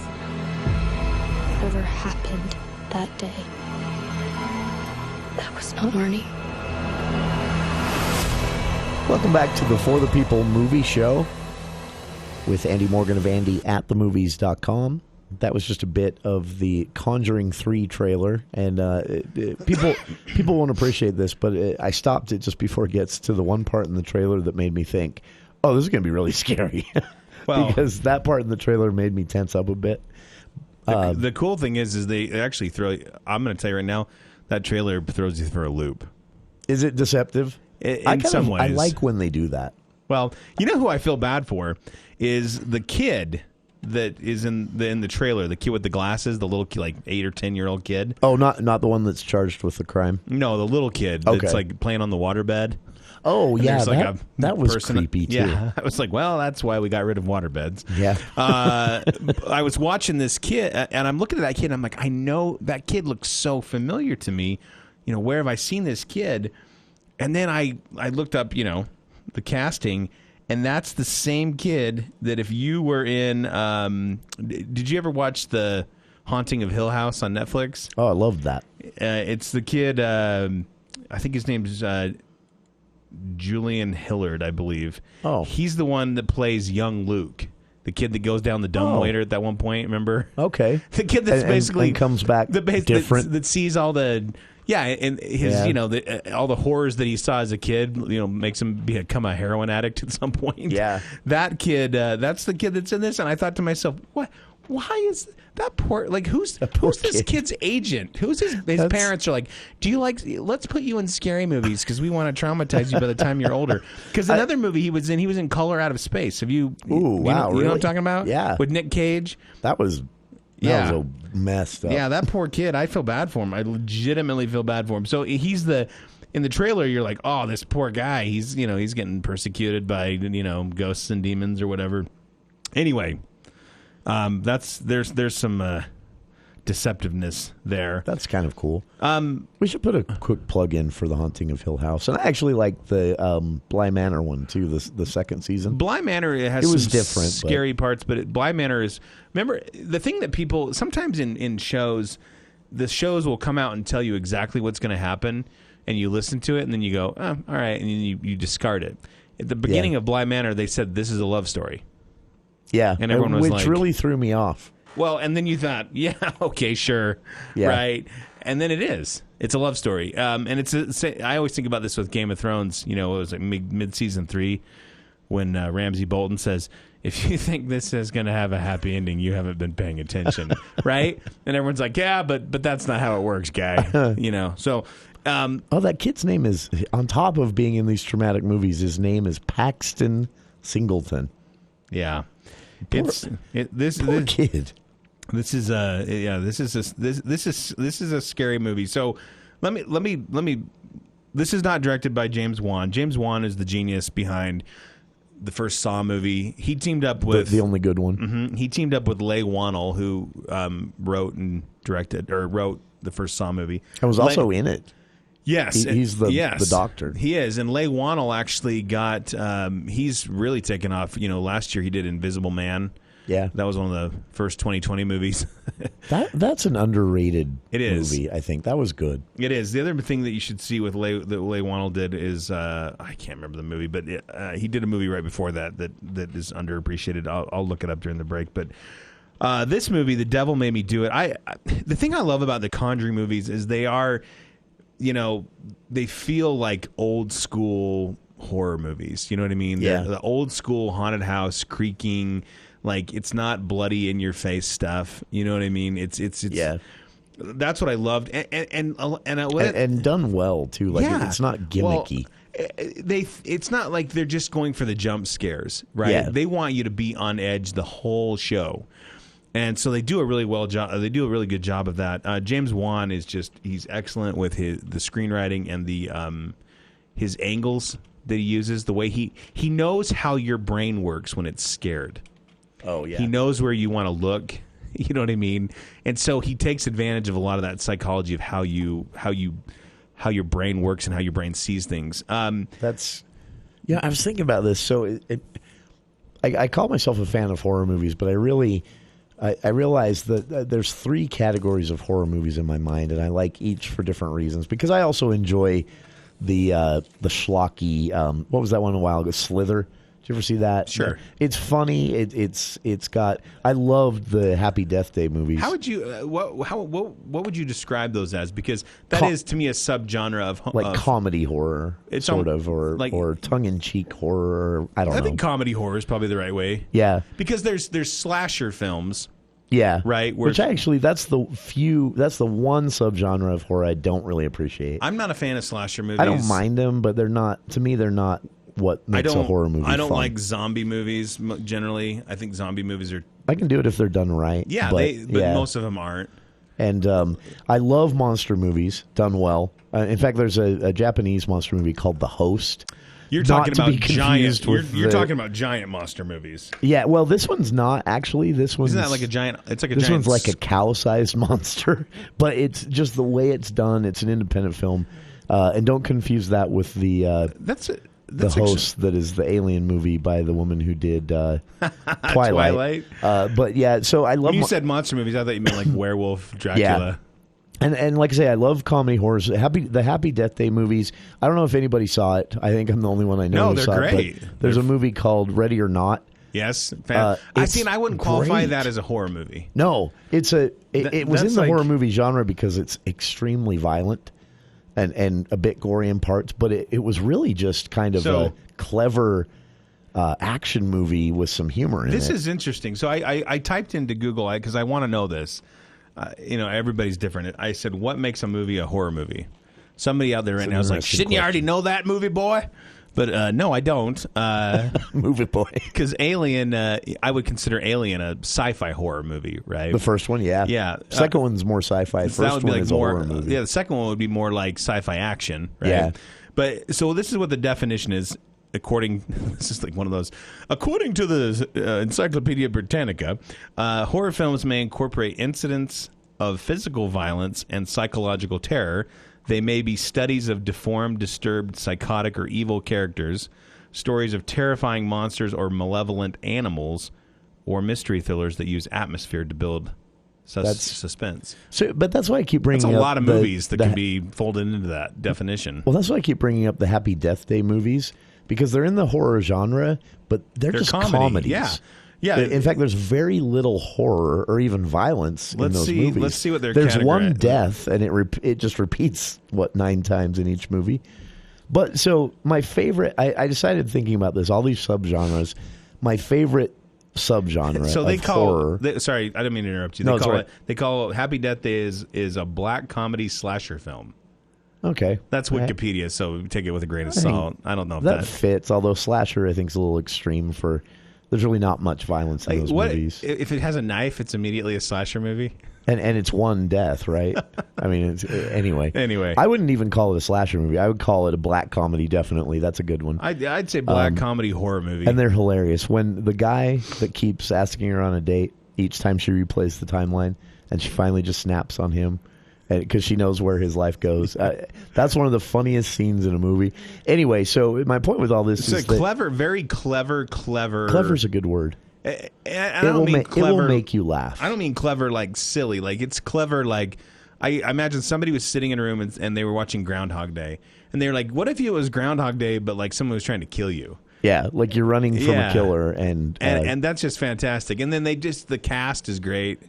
Whatever happened that day, that was not Arnie. Welcome back to the For the People Movie Show with Andy Morgan of AndyAtTheMovies.com. That was just a bit of the Conjuring 3 trailer, and people won't appreciate this, but I stopped it just before it gets to the one part in the trailer that made me think, oh, this is going to be really scary. Well, because that part in the trailer made me tense up a bit. The cool thing is they actually throw, I'm going to tell you right now, that trailer throws you for a loop. Is it deceptive? In some ways. I like when they do that. Well, you know who I feel bad for is the kid that is in the trailer, the kid with the glasses, the little like 8 or 10-year-old kid. Oh, not the one that's charged with the crime. No, the little kid that's like playing on the waterbed. Oh, and yeah, like that was creepy too. Yeah, I was like, well, that's why we got rid of waterbeds. Yeah. I was watching this kid, and I'm looking at that kid, and I'm like, I know that kid looks so familiar to me. You know, where have I seen this kid? And then I looked up, the casting, and that's the same kid that if you were in, did you ever watch The Haunting of Hill House on Netflix? Oh, I loved that. It's the kid, I think his name's Julian Hillard, I believe. Oh. He's the one that plays young Luke, the kid that goes down the dumbwaiter at that one point, remember? Okay. The kid that's basically... And comes back different. That sees all the... Yeah, and his, all the horrors that he saw as a kid, makes him become a heroin addict at some point. Yeah. That kid, that's the kid that's in this, and I thought to myself, what? Why is that poor? Like, who's this kid's agent? Who's his parents are like? Do you like? Let's put you in scary movies because we want to traumatize you by the time you're older. Because another movie he was in Color Out of Space. Have you? Ooh, wow! You know what I'm talking about? Yeah. With Nick Cage. That was a messed up. Yeah, that poor kid. I feel bad for him. I legitimately feel bad for him. So he's in the trailer, you're like, oh, this poor guy. He's he's getting persecuted by ghosts and demons or whatever. Anyway, there's some deceptiveness there. That's kind of cool. We should put a quick plug in for The Haunting of Hill House, and I actually like the Bly Manor one too. The second season. Bly Manor has some different scary parts, but Bly Manor is. Remember the thing that people sometimes in shows, the shows will come out and tell you exactly what's going to happen, and you listen to it, and then you go, oh, all right, and then you discard it. At the beginning of Bly Manor, they said this is a love story. Yeah, and everyone was which really threw me off. Well, and then you thought, yeah, okay, sure, right, and then it is. It's a love story, and I always think about this with Game of Thrones. It was like mid-season 3 when Ramsay Bolton says, if you think this is going to have a happy ending, you haven't been paying attention, right? And everyone's like, yeah, but that's not how it works, guy. So. That kid's name is, on top of being in these traumatic movies, his name is Paxton Singleton. Yeah, Poor kid. This is a scary movie. So let me. This is not directed by James Wan. James Wan is the genius behind the first Saw movie. He teamed up with the only good one. Mm-hmm, he teamed up with Leigh Whannell, who wrote the first Saw movie. And was also in it. Yes, he's the doctor. He is, and Leigh Whannell actually got. He's really taken off. Last year he did Invisible Man. Yeah, that was one of the first 2020 movies. That's an underrated movie. I think that was good. It is. The other thing that you should see with Leigh Whannell did is I can't remember the movie, but he did a movie right before that is underappreciated. I'll look it up during the break, but. This movie, The Devil Made Me Do It. The thing I love about the Conjuring movies is they are, they feel like old school horror movies. You know what I mean? Yeah. The old school haunted house creaking, like it's not bloody in your face stuff. You know what I mean? It's yeah. That's what I loved, and done well too. Like it's not gimmicky. Well, it's not like they're just going for the jump scares, right? Yeah. They want you to be on edge the whole show. And so they do a really good job of that. James Wan he's excellent with the screenwriting and the his angles that he uses, the way he knows how your brain works when it's scared. Oh yeah. He knows where you want to look. You know what I mean? And so he takes advantage of a lot of that psychology of how your brain works and how your brain sees things. I was thinking about this. So I call myself a fan of horror movies, but I realize that there's 3 categories of horror movies in my mind, and I like each for different reasons. Because I also enjoy the schlocky. What was that one a while ago? Slither. Did you ever see that? Sure. It's funny. It's got. I loved the Happy Death Day movies. How would you what would you describe those as? Because that is to me a subgenre of comedy horror, it's sort of, or tongue in cheek horror. I don't know. I think comedy horror is probably the right way. Yeah, because there's slasher films. Yeah, right. Which actually, that's the one subgenre of horror I don't really appreciate. I'm not a fan of slasher movies. I don't mind them, but they're not what makes a horror movie. I don't fun. like zombie movies generally. I think zombie movies are. I can do it if they're done right. Yeah, but most of them aren't. And I love monster movies done well. In fact, there's a Japanese monster movie called The Host. You're talking about giant. You're talking about giant monster movies. Yeah, well, this one's not actually. This one's isn't that like a giant? It's like a this giant. One's like a cow-sized monster, but it's just the way it's done. It's an independent film, and don't confuse that with the Host that is the Alien movie by the woman who did Twilight. But yeah, so I love. When you said monster movies, I thought you meant like Werewolf, Dracula. Yeah. And like I say, I love comedy horrors. The Happy Death Day movies. I don't know if anybody saw it. I think I'm the only one I know. No, they're great. There's a movie called Ready or Not. Yes, I wouldn't qualify that as a horror movie. No, it was in the horror movie genre because it's extremely violent and a bit gory in parts. But it was really just kind of a clever action movie with some humor in it. This is interesting. So I typed into Google because I want to know this. Everybody's different. I said, what makes a movie a horror movie? Somebody out there right now is like, shouldn't you already know that, movie boy? But no, I don't. Movie boy. Because Alien, I would consider Alien a sci-fi horror movie, right? The first one, yeah. Yeah. Second one's more sci-fi. First one is a horror movie. Yeah, the second one would be more like sci-fi action, right? Yeah. But so this is what the definition is. This is like one of those. According to the Encyclopedia Britannica, horror films may incorporate incidents of physical violence and psychological terror. They may be studies of deformed, disturbed, psychotic, or evil characters, stories of terrifying monsters or malevolent animals, or mystery thrillers that use atmosphere to build suspense. So, but that's why I keep bringing up. That's a lot of movies that can be folded into that definition. Well, that's why I keep bringing up the Happy Death Day movies. Because they're in the horror genre, but they're just comedies. Yeah. In fact, there's very little horror or even violence in those movies. Let's see what they're. There's one death, and it just repeats 9 times in each movie. But so my favorite, I decided thinking about this, all these subgenres. My favorite subgenre. So they call horror. Sorry, I didn't mean to interrupt you. They call Happy Death Day is a black comedy slasher film. Okay. That's Wikipedia, so take it with a grain of salt. I don't know if that fits, although slasher I think is a little extreme for... There's really not much violence in those movies. If it has a knife, it's immediately a slasher movie? And it's one death, right? I mean, anyway. Anyway. I wouldn't even call it a slasher movie. I would call it a black comedy, definitely. That's a good one. I'd say black comedy horror movie. And they're hilarious. When the guy that keeps asking her on a date, each time she replays the timeline, and she finally just snaps on him, because she knows where his life goes. That's one of the funniest scenes in a movie. Anyway, so my point with all this is clever, very clever. Clever's a good word. I don't mean clever. It will make you laugh. I don't mean clever like silly. Like it's clever like I imagine somebody was sitting in a room and they were watching Groundhog Day, and they were like, "What if it was Groundhog Day, but like someone was trying to kill you?" Yeah, like you're running from a killer, and that's just fantastic. And then the cast is great.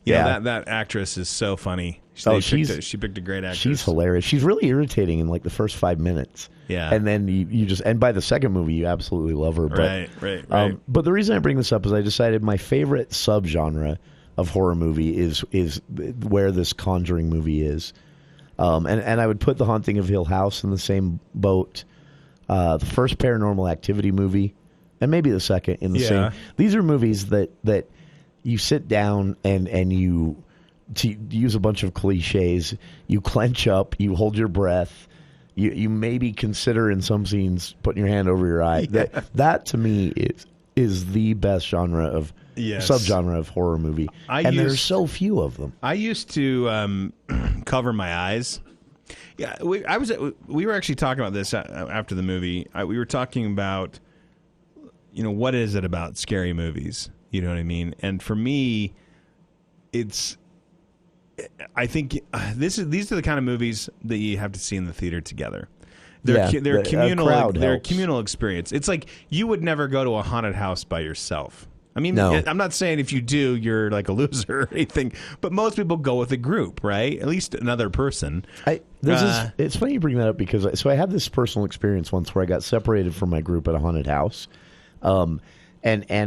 You know, that actress is so funny. She picked a great actress. She's hilarious. She's really irritating in like the first 5 minutes. Yeah. And then you just, and by the second movie, you absolutely love her. But, Right. But the reason I bring this up is I decided my favorite subgenre of horror movie is where this Conjuring movie is. And I would put The Haunting of Hill House in the same boat. The first Paranormal Activity movie, and maybe the second in the same. These are movies that you sit down and you, to use a bunch of cliches, you clench up, you hold your breath, you maybe consider in some scenes putting your hand over your eye. That to me is the best subgenre of horror movie. There's so few of them. I used to cover my eyes. Yeah, we were actually talking about this after the movie. We were talking about, what is it about scary movies? You know what I mean? And for me, I think these are the kind of movies that you have to see in the theater together. They're communal. They're a communal experience. It's like you would never go to a haunted house by yourself. I mean, I'm not saying if you do, you're like a loser or anything, but most people go with a group, right? At least another person. It's funny you bring that up because I had this personal experience once where I got separated from my group at a haunted house. And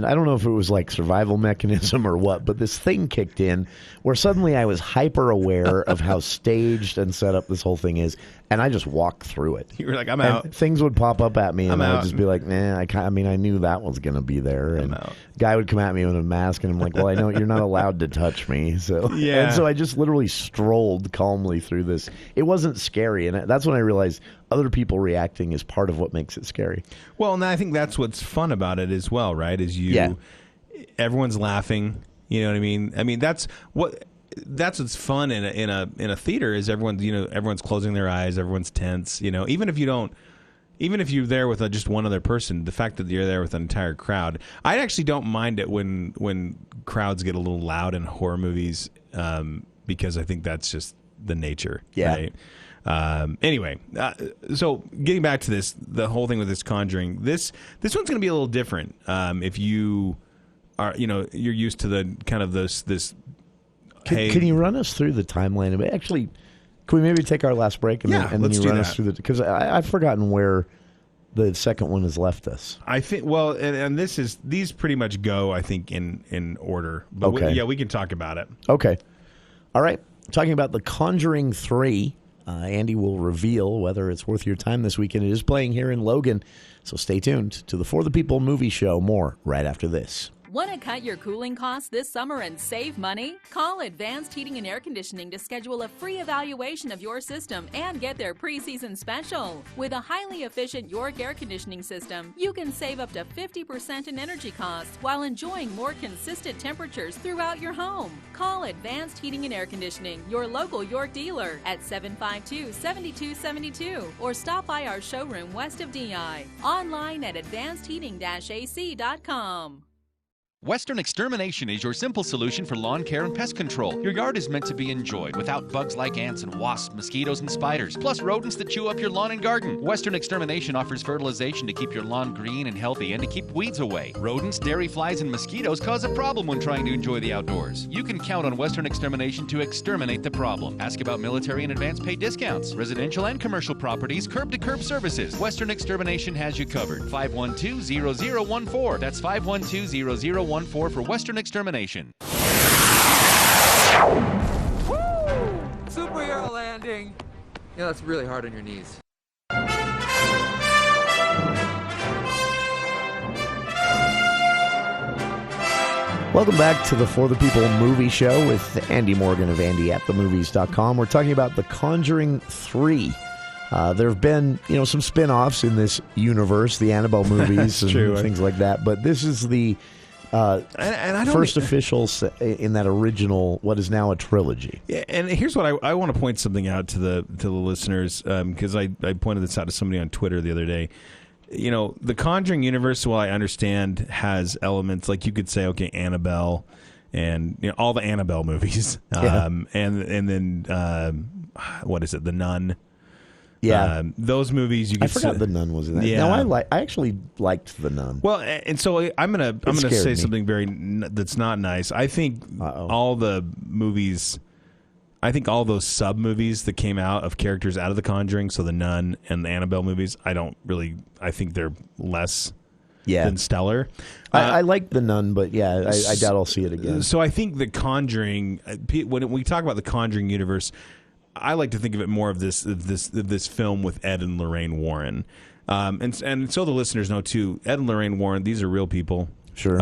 I don't know if it was like survival mechanism or what, but this thing kicked in where suddenly I was hyper aware of how staged and set up this whole thing is, and I just walked through it. You were like, I'm out. Things would pop up at me, and I would just be like, nah, I knew that was going to be there. And guy would come at me with a mask, and I'm like, well, I know you're not allowed to touch me. So And so I just literally strolled calmly through this. It wasn't scary, and that's when I realized other people reacting is part of what makes it scary. Well, and I think that's what's fun about it as well, right? Everyone's laughing. You know what I mean? I mean, that's what's fun in a theater is everyone's closing their eyes, everyone's tense. Even if you're there with just one other person, the fact that you're there with an entire crowd, I actually don't mind it when crowds get a little loud in horror movies, because I think that's just the nature. Yeah. Right? Anyway, so getting back to the whole thing with this Conjuring, this one's going to be a little different. If you are, you're used to the kind of this. Can you run us through the timeline of it? Actually, can we maybe take our last break and then you run us through because I've forgotten where the second one has left us. I think and these pretty much go I think in order. But okay. We can talk about it. Okay, all right. Talking about The Conjuring 3. Andy will reveal whether it's worth your time this weekend. It is playing here in Logan, so stay tuned to the For the People movie show. More right after this. Want to cut your cooling costs this summer and save money? Call Advanced Heating and Air Conditioning to schedule a free evaluation of your system and get their preseason special. With a highly efficient York air conditioning system, you can save up to 50% in energy costs while enjoying more consistent temperatures throughout your home. Call Advanced Heating and Air Conditioning, your local York dealer, at 752-7272 or stop by our showroom west of DI. Online at advancedheating-ac.com. Western Extermination is your simple solution for lawn care and pest control. Your yard is meant to be enjoyed without bugs like ants and wasps, mosquitoes, and spiders, plus rodents that chew up your lawn and garden. Western Extermination offers fertilization to keep your lawn green and healthy and to keep weeds away. Rodents, dairy flies, and mosquitoes cause a problem when trying to enjoy the outdoors. You can count on Western Extermination to exterminate the problem. Ask about military and advance pay discounts, residential and commercial properties, curb-to-curb services. Western Extermination has you covered. 512-0014. That's 512-0014 for Western Extermination. Superhero landing. That's really hard on your knees. Welcome back to the For the People movie show with Andy Morgan of AndyAtTheMovies.com. We're talking about The Conjuring 3. There have been, some spin-offs in this universe, the Annabelle movies and True. things like that. But this is the I don't first official in that original, what is now a trilogy. Yeah, and here's what I want to point something out to the listeners, because I pointed this out to somebody on Twitter the other day. The Conjuring universe, while I understand, has elements like you could say, okay, Annabelle, and all the Annabelle movies, and then what is it, The Nun? Yeah, those movies. I forgot The Nun was in that. Yeah, no, I actually liked The Nun. Well, and so I'm gonna say something that's not nice. I think all the movies. I think all those sub movies that came out of characters out of The Conjuring, so The Nun and the Annabelle movies, I think they're less than stellar. I like The Nun, but I doubt I'll see it again. So I think The Conjuring, when we talk about the Conjuring universe, I like to think of it more of this film with Ed and Lorraine Warren, and so the listeners know too. Ed and Lorraine Warren, these are real people. Sure.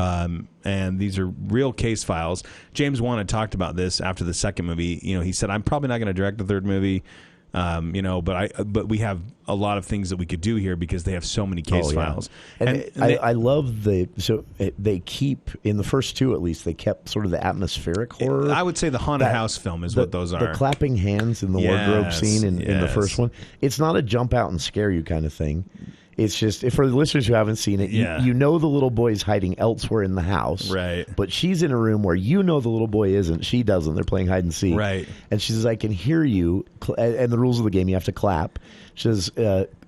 And these are real case files. James Wan had talked about this after the second movie. He said, I'm probably not going to direct the third movie, but we have a lot of things that we could do here because they have so many case files. And I love they keep, in the first two at least, they kept sort of the atmospheric horror. I would say the haunted house film is what those are. The clapping hands in the wardrobe scene in the first one. It's not a jump out and scare you kind of thing. It's just, for the listeners who haven't seen it, you know the little boy is hiding elsewhere in the house. Right. But she's in a room where the little boy isn't. She doesn't. They're playing hide and seek. Right. And she says, I can hear you. And the rules of the game, you have to clap. She says,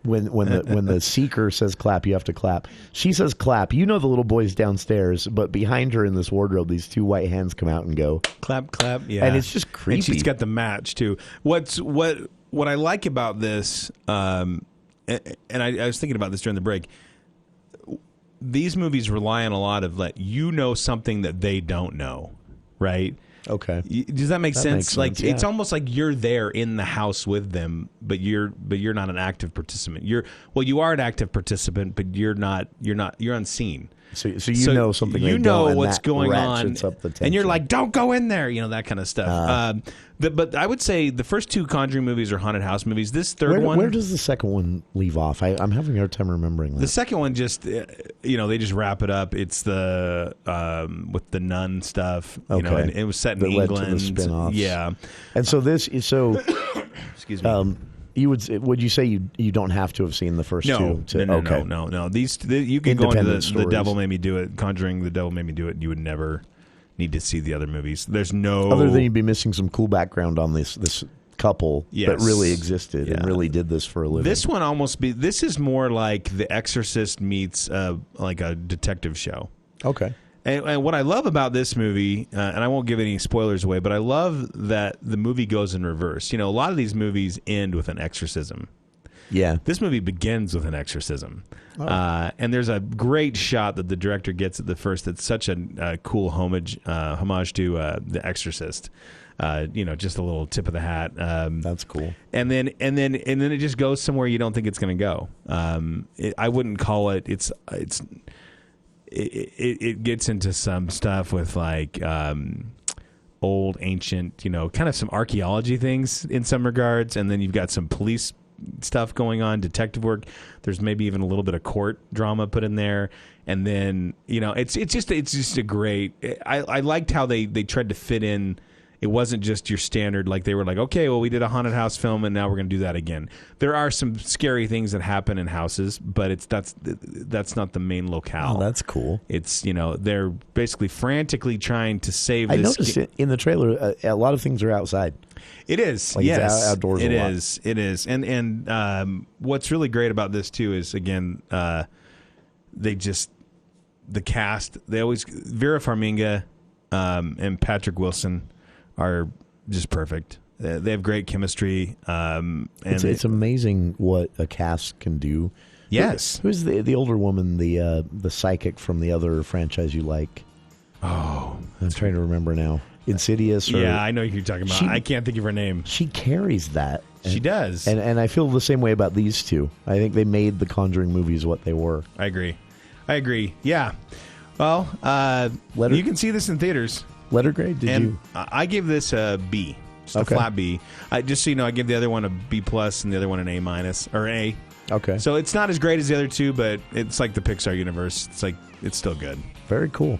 when the seeker says clap, you have to clap. She says clap. The little boy's downstairs, but behind her in this wardrobe, these two white hands come out and go. Clap, clap. Yeah. And it's just creepy. And she's got the match, too. What I like about this... and I was thinking about this during the break. These movies rely on a lot of something that they don't know, right? Okay. Does that make sense? Makes sense, It's almost like you're there in the house with them, but you're not an active participant. You are an active participant, but you're unseen. So you know something. You know what's going on, up the tension. and you're like, "Don't go in there," that kind of stuff. But I would say the first two Conjuring movies are haunted house movies. This third one, where does the second one leave off? I'm having a hard time remembering that. The second one just, they just wrap it up. It's the with the nun stuff. And it was set in England. Led to the spin-offs. Yeah, and so this is so. Excuse me. Would you say you don't have to have seen the first two? No. You can go into the Devil Made Me Do It, Conjuring, The Devil Made Me Do It. You would never need to see the other movies. There's no other than you'd be missing some cool background on this couple that really existed and really did this for a living. This one this is more like The Exorcist meets like a detective show. Okay. And what I love about this movie, and I won't give any spoilers away, but I love that the movie goes in reverse. A lot of these movies end with an exorcism. Yeah. This movie begins with an exorcism. Oh. And there's a great shot that the director gets at the first that's such a cool homage to The Exorcist. Just a little tip of the hat. That's cool. And then it just goes somewhere you don't think it's going to go. I wouldn't call it. It gets into some stuff with old ancient, kind of some archaeology things in some regards, and then you've got some police stuff going on, detective work. There's maybe even a little bit of court drama put in there, and then it's just a great. I liked how they tried to fit in. It wasn't just your standard, they were like, okay, well, we did a haunted house film, and now we're going to do that again. There are some scary things that happen in houses, but that's not the main locale. Oh, that's cool. It's, they're basically frantically trying to save this. I noticed in the trailer, a lot of things are outside. It is, yes. It's outdoors it a lot. is. It is. And what's really great about this, too, is, again, the cast, they always, Vera Farmiga and Patrick Wilson are just perfect. They have great chemistry. And it's amazing what a cast can do. Yes. Who's the older woman, the psychic from the other franchise you like? Oh. I'm trying to remember now. Insidious. Or, yeah, I know who you're talking about. I can't think of her name. She carries that. She does. And I feel the same way about these two. I think they made the Conjuring movies what they were. I agree. Yeah. Well, you can see this in theaters. Letter grade? Did you? I gave this a B. Just a flat B. Just so you know, I give the other one a B plus and the other one an A minus or A. Okay. So it's not as great as the other two, but it's like the Pixar universe. It's still good. Very cool.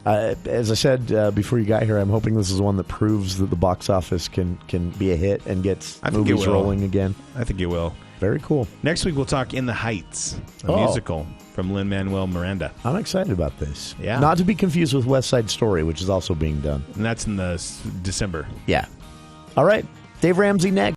As I said before you got here, I'm hoping this is one that proves that the box office can be a hit and gets movies rolling again. I think it will. Very cool. Next week we'll talk In the Heights, a musical from Lin-Manuel Miranda. I'm excited about this. Yeah. Not to be confused with West Side Story, which is also being done. And that's in December. Yeah. All right. Dave Ramsey next.